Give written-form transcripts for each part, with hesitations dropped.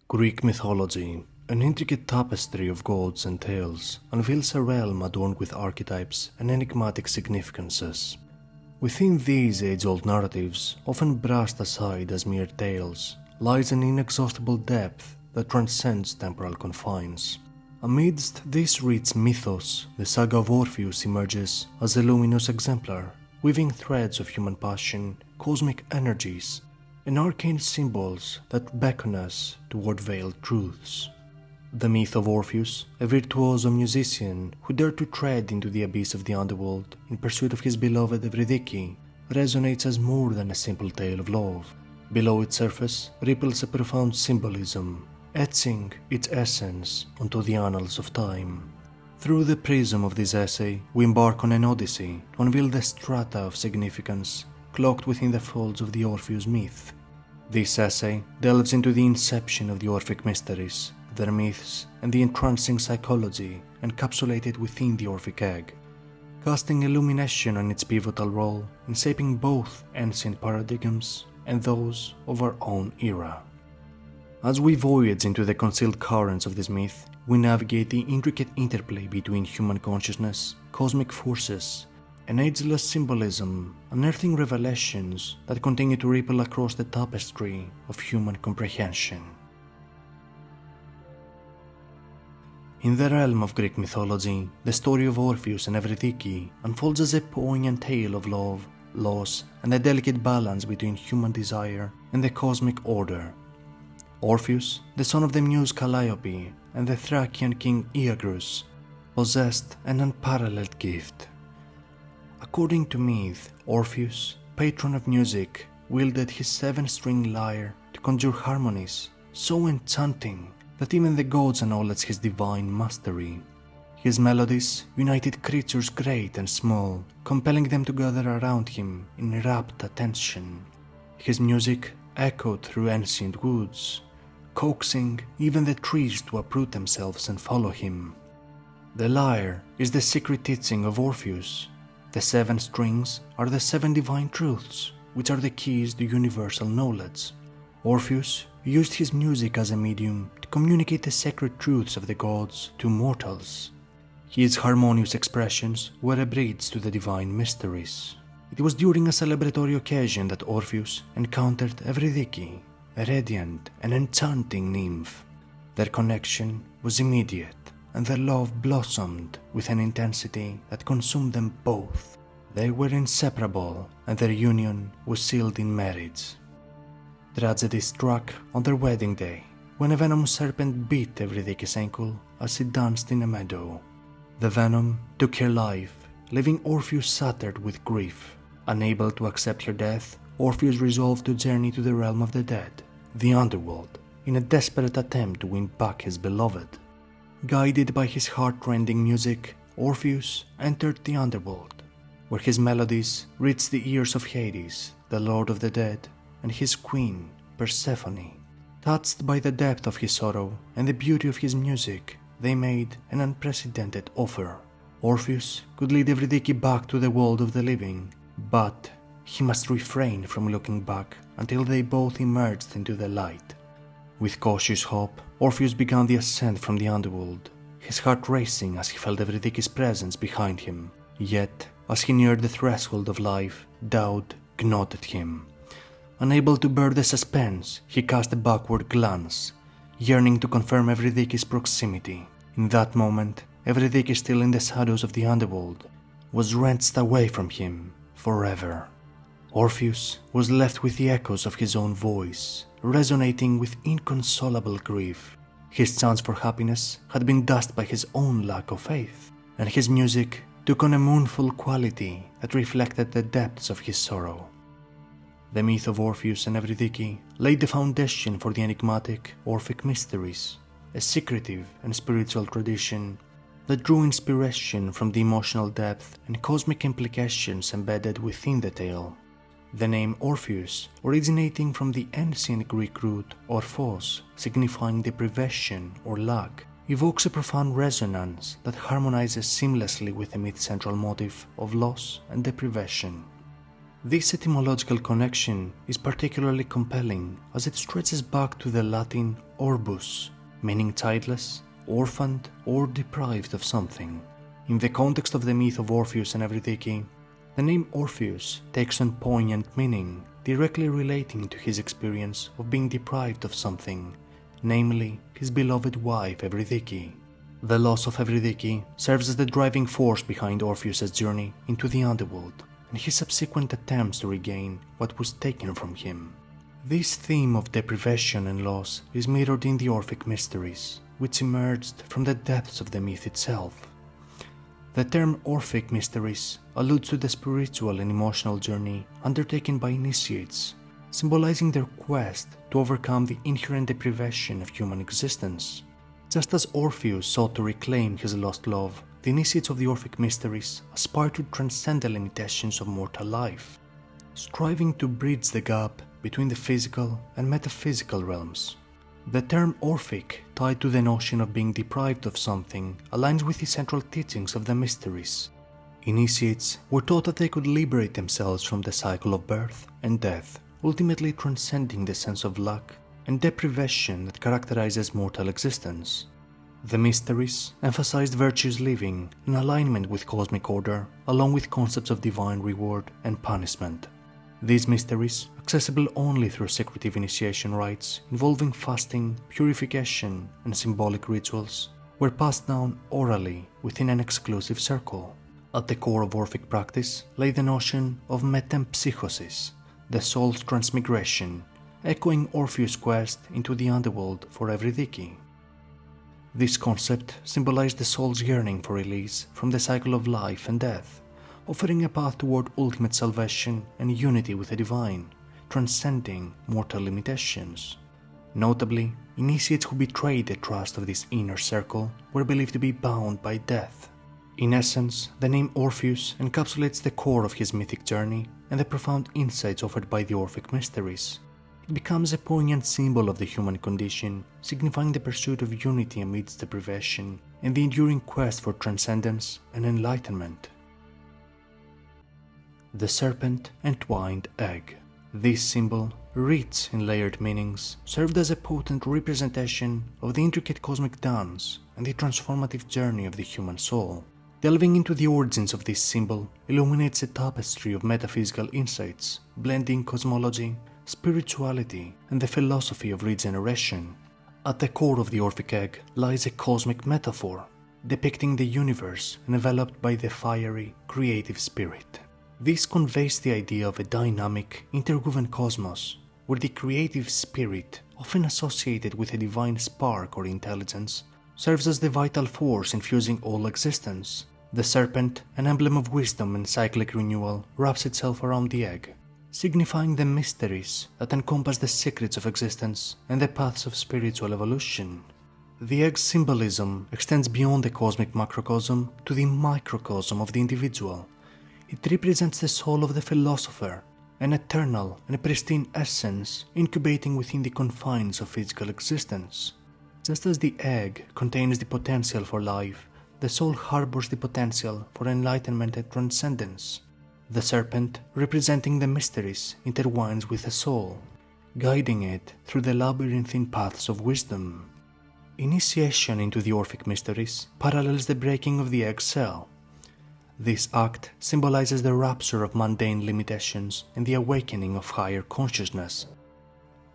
Greek mythology, an intricate tapestry of gods and tales, unveils a realm adorned with archetypes and enigmatic significances. Within these age-old narratives, often brushed aside as mere tales, lies an inexhaustible depth that transcends temporal confines. Amidst this rich mythos, the saga of Orpheus emerges as a luminous exemplar, weaving threads of human passion, cosmic energies, and arcane symbols that beckon us toward veiled truths. The myth of Orpheus, a virtuoso musician who dared to tread into the abyss of the underworld in pursuit of his beloved Eurydice, resonates as more than a simple tale of love. Below its surface ripples a profound symbolism, etching its essence onto the annals of time. Through the prism of this essay, we embark on an odyssey to unveil the strata of significance cloaked within the folds of the Orpheus myth. This essay delves into the inception of the Orphic mysteries, their myths, and the entrancing psychology encapsulated within the Orphic egg, casting illumination on its pivotal role in shaping both ancient paradigms and those of our own era. As we voyage into the concealed currents of this myth, we navigate the intricate interplay between human consciousness, cosmic forces, and ageless symbolism, unearthing revelations that continue to ripple across the tapestry of human comprehension. In the realm of Greek mythology, the story of Orpheus and Eurydice unfolds as a poignant tale of love, loss, and a delicate balance between human desire and the cosmic order. Orpheus, the son of the muse Calliope and the Thracian king Eurydice, possessed an unparalleled gift. According to myth, Orpheus, patron of music, wielded his 7-string lyre to conjure harmonies so enchanting that even the gods acknowledged his divine mastery. His melodies united creatures great and small, compelling them to gather around him in rapt attention. His music echoed through ancient woods, coaxing even the trees to uproot themselves and follow him. The lyre is the secret teaching of Orpheus. The 7 strings are the 7 divine truths, which are the keys to universal knowledge. Orpheus used his music as a medium to communicate the sacred truths of the gods to mortals. His harmonious expressions were a bridge to the divine mysteries. It was during a celebratory occasion that Orpheus encountered Eurydice, a radiant and enchanting nymph. Their connection was immediate, and their love blossomed with an intensity that consumed them both. They were inseparable, and their union was sealed in marriage. Tragedy struck on their wedding day, when a venomous serpent bit Eurydice's ankle as she danced in a meadow. The venom took her life, leaving Orpheus shattered with grief. Unable to accept her death, Orpheus resolved to journey to the realm of the dead, the Underworld, in a desperate attempt to win back his beloved. Guided by his heart-rending music, Orpheus entered the Underworld, where his melodies reached the ears of Hades, the lord of the dead, and his queen, Persephone. Touched by the depth of his sorrow and the beauty of his music, they made an unprecedented offer. Orpheus could lead Eurydice back to the world of the living, but he must refrain from looking back until they both emerged into the light. With cautious hope, Orpheus began the ascent from the underworld, his heart racing as he felt Eurydice's presence behind him. Yet, as he neared the threshold of life, doubt gnawed at him. Unable to bear the suspense, he cast a backward glance, yearning to confirm Eurydice's proximity. In that moment, Eurydice, still in the shadows of the underworld, was wrenched away from him forever. Orpheus was left with the echoes of his own voice, resonating with inconsolable grief. His chance for happiness had been dashed by his own lack of faith, and his music took on a mournful quality that reflected the depths of his sorrow. The myth of Orpheus and Eurydice laid the foundation for the enigmatic Orphic mysteries, a secretive and spiritual tradition that drew inspiration from the emotional depth and cosmic implications embedded within the tale. The name Orpheus, originating from the ancient Greek root orphos, signifying deprivation or lack, evokes a profound resonance that harmonizes seamlessly with the myth's central motif of loss and deprivation. This etymological connection is particularly compelling as it stretches back to the Latin orbus, meaning childless, orphaned, or deprived of something. In the context of the myth of Orpheus and Eurydice, the name Orpheus takes on poignant meaning, directly relating to his experience of being deprived of something, namely his beloved wife Eurydice. The loss of Eurydice serves as the driving force behind Orpheus' journey into the Underworld and his subsequent attempts to regain what was taken from him. This theme of deprivation and loss is mirrored in the Orphic mysteries, which emerged from the depths of the myth itself. The term Orphic mysteries alludes to the spiritual and emotional journey undertaken by initiates, symbolizing their quest to overcome the inherent deprivation of human existence. Just as Orpheus sought to reclaim his lost love, the initiates of the Orphic mysteries aspire to transcend the limitations of mortal life, striving to bridge the gap between the physical and metaphysical realms. The term Orphic, tied to the notion of being deprived of something, aligns with the central teachings of the mysteries. Initiates were taught that they could liberate themselves from the cycle of birth and death, ultimately transcending the sense of lack and deprivation that characterizes mortal existence. The mysteries emphasized virtuous living in alignment with cosmic order, along with concepts of divine reward and punishment. These mysteries, accessible only through secretive initiation rites involving fasting, purification, and symbolic rituals, were passed down orally within an exclusive circle. At the core of Orphic practice lay the notion of Metempsychosis, the soul's transmigration, echoing Orpheus' quest into the Underworld for Eurydice. This concept symbolized the soul's yearning for release from the cycle of life and death, offering a path toward ultimate salvation and unity with the divine, transcending mortal limitations. Notably, initiates who betrayed the trust of this inner circle were believed to be bound by death. In essence, the name Orpheus encapsulates the core of his mythic journey and the profound insights offered by the Orphic mysteries. It becomes a poignant symbol of the human condition, signifying the pursuit of unity amidst deprivation and the enduring quest for transcendence and enlightenment. The serpent entwined egg. This symbol, rich in layered meanings, served as a potent representation of the intricate cosmic dance and the transformative journey of the human soul. Delving into the origins of this symbol illuminates a tapestry of metaphysical insights, blending cosmology, spirituality, and the philosophy of regeneration. At the core of the Orphic egg lies a cosmic metaphor, depicting the universe enveloped by the fiery, creative spirit. This conveys the idea of a dynamic, interwoven cosmos, where the creative spirit, often associated with a divine spark or intelligence, serves as the vital force infusing all existence. The serpent, an emblem of wisdom and cyclic renewal, wraps itself around the egg, signifying the mysteries that encompass the secrets of existence and the paths of spiritual evolution. The egg's symbolism extends beyond the cosmic macrocosm to the microcosm of the individual. It represents the soul of the philosopher, an eternal and pristine essence incubating within the confines of physical existence. Just as the egg contains the potential for life, the soul harbors the potential for enlightenment and transcendence. The serpent, representing the mysteries, intertwines with the soul, guiding it through the labyrinthine paths of wisdom. Initiation into the Orphic mysteries parallels the breaking of the egg cell. This act symbolizes the rupture of mundane limitations and the awakening of higher consciousness.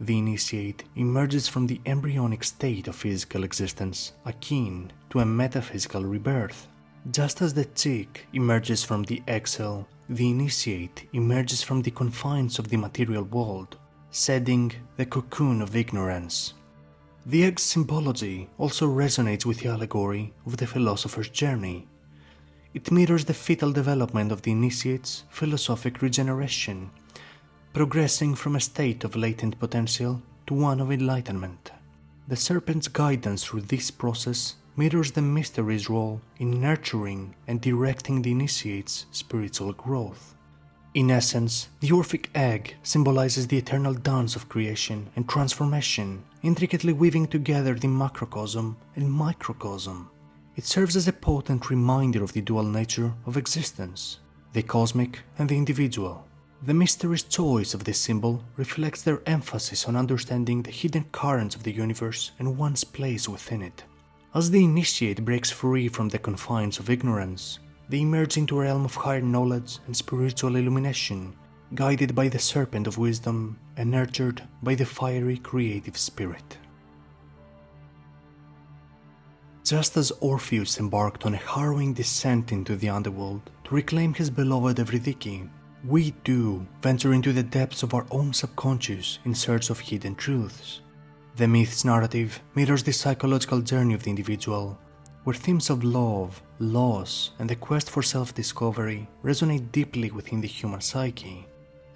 The initiate emerges from the embryonic state of physical existence, akin to a metaphysical rebirth. Just as the chick emerges from the egg cell, the initiate emerges from the confines of the material world, shedding the cocoon of ignorance. The egg's symbology also resonates with the allegory of the philosopher's journey. It mirrors the fetal development of the initiate's philosophic regeneration, progressing from a state of latent potential to one of enlightenment. The serpent's guidance through this process mirrors the mystery's role in nurturing and directing the initiate's spiritual growth. In essence, the Orphic egg symbolizes the eternal dance of creation and transformation, intricately weaving together the macrocosm and microcosm. It serves as a potent reminder of the dual nature of existence, the cosmic and the individual, The mysterious choice of this symbol reflects their emphasis on understanding the hidden currents of the universe and one's place within it. As the initiate breaks free from the confines of ignorance, they emerge into a realm of higher knowledge and spiritual illumination, guided by the serpent of wisdom and nurtured by the fiery creative spirit. Just as Orpheus embarked on a harrowing descent into the underworld to reclaim his beloved Eurydice, we too venture into the depths of our own subconscious in search of hidden truths. The myth's narrative mirrors the psychological journey of the individual, where themes of love, loss, and the quest for self-discovery resonate deeply within the human psyche.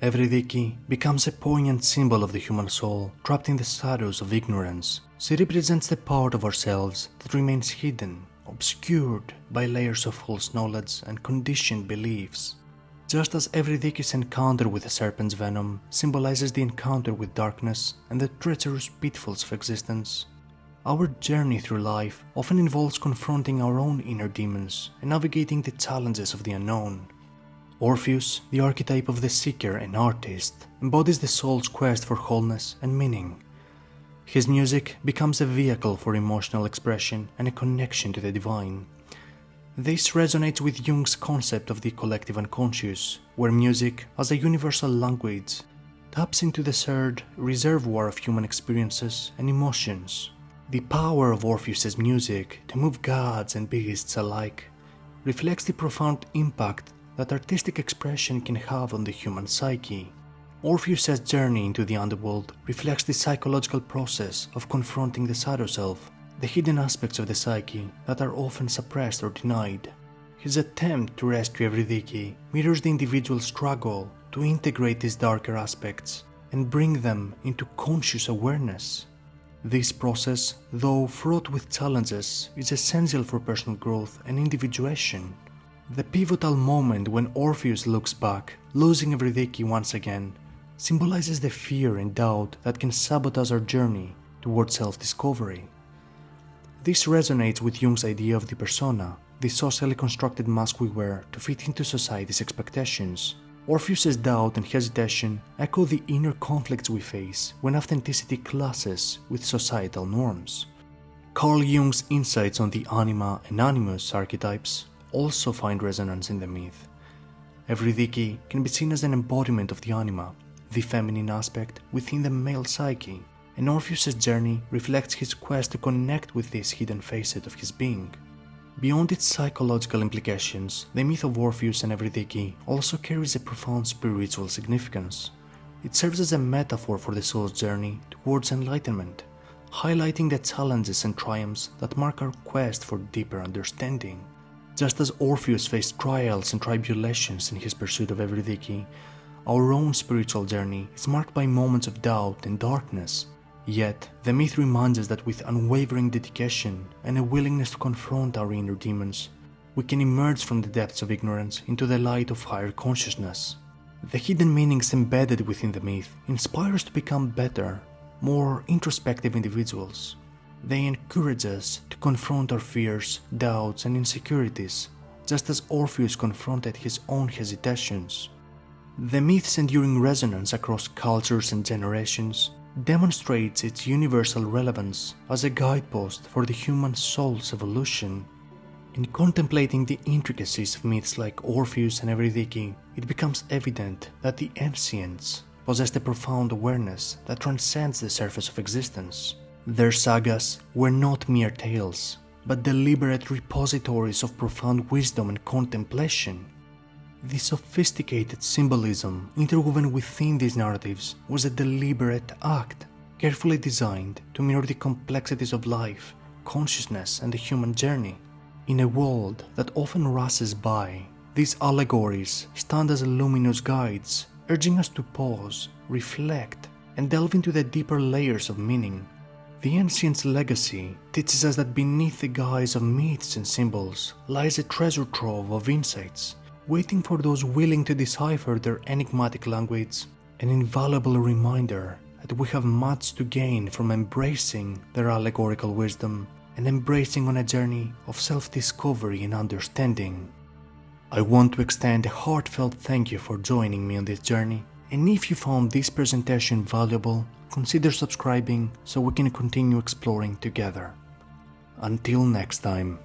Eurydice becomes a poignant symbol of the human soul trapped in the shadows of ignorance. She represents the part of ourselves that remains hidden, obscured by layers of false knowledge and conditioned beliefs. Just as Eurydice's encounter with the serpent's venom symbolizes the encounter with darkness and the treacherous pitfalls of existence, our journey through life often involves confronting our own inner demons and navigating the challenges of the unknown. Orpheus, the archetype of the seeker and artist, embodies the soul's quest for wholeness and meaning. His music becomes a vehicle for emotional expression and a connection to the divine. This resonates with Jung's concept of the collective unconscious, where music, as a universal language, taps into the shared reservoir of human experiences and emotions. The power of Orpheus's music to move gods and beasts alike reflects the profound impact that artistic expression can have on the human psyche. Orpheus's journey into the underworld reflects the psychological process of confronting the shadow self, the hidden aspects of the psyche that are often suppressed or denied. His attempt to rescue Eurydice mirrors the individual's struggle to integrate these darker aspects and bring them into conscious awareness. This process, though fraught with challenges, is essential for personal growth and individuation. The pivotal moment when Orpheus looks back, losing Eurydice once again, symbolizes the fear and doubt that can sabotage our journey towards self-discovery. This resonates with Jung's idea of the persona, the socially constructed mask we wear to fit into society's expectations. Orpheus's doubt and hesitation echo the inner conflicts we face when authenticity clashes with societal norms. Carl Jung's insights on the anima and animus archetypes also find resonance in the myth. Eurydice can be seen as an embodiment of the anima, the feminine aspect within the male psyche, and Orpheus's journey reflects his quest to connect with this hidden facet of his being. Beyond its psychological implications, the myth of Orpheus and Eurydice also carries a profound spiritual significance. It serves as a metaphor for the soul's journey towards enlightenment, highlighting the challenges and triumphs that mark our quest for deeper understanding. Just as Orpheus faced trials and tribulations in his pursuit of Eurydice, our own spiritual journey is marked by moments of doubt and darkness. Yet, the myth reminds us that with unwavering dedication and a willingness to confront our inner demons, we can emerge from the depths of ignorance into the light of higher consciousness. The hidden meanings embedded within the myth inspire us to become better, more introspective individuals. They encourage us to confront our fears, doubts, and insecurities, just as Orpheus confronted his own hesitations. The myth's enduring resonance across cultures and generations demonstrates its universal relevance as a guidepost for the human soul's evolution. In contemplating the intricacies of myths like Orpheus and Eurydice, it becomes evident that the ancients possessed a profound awareness that transcends the surface of existence. Their sagas were not mere tales, but deliberate repositories of profound wisdom and contemplation. The sophisticated symbolism interwoven within these narratives was a deliberate act, carefully designed to mirror the complexities of life, consciousness, and the human journey. In a world that often rushes by, these allegories stand as luminous guides, urging us to pause, reflect, and delve into the deeper layers of meaning. The ancients' legacy teaches us that beneath the guise of myths and symbols lies a treasure trove of insights, waiting for those willing to decipher their enigmatic language, an invaluable reminder that we have much to gain from embracing their allegorical wisdom and embracing on a journey of self-discovery and understanding. I want to extend a heartfelt thank you for joining me on this journey, and if you found this presentation valuable, consider subscribing so we can continue exploring together. Until next time.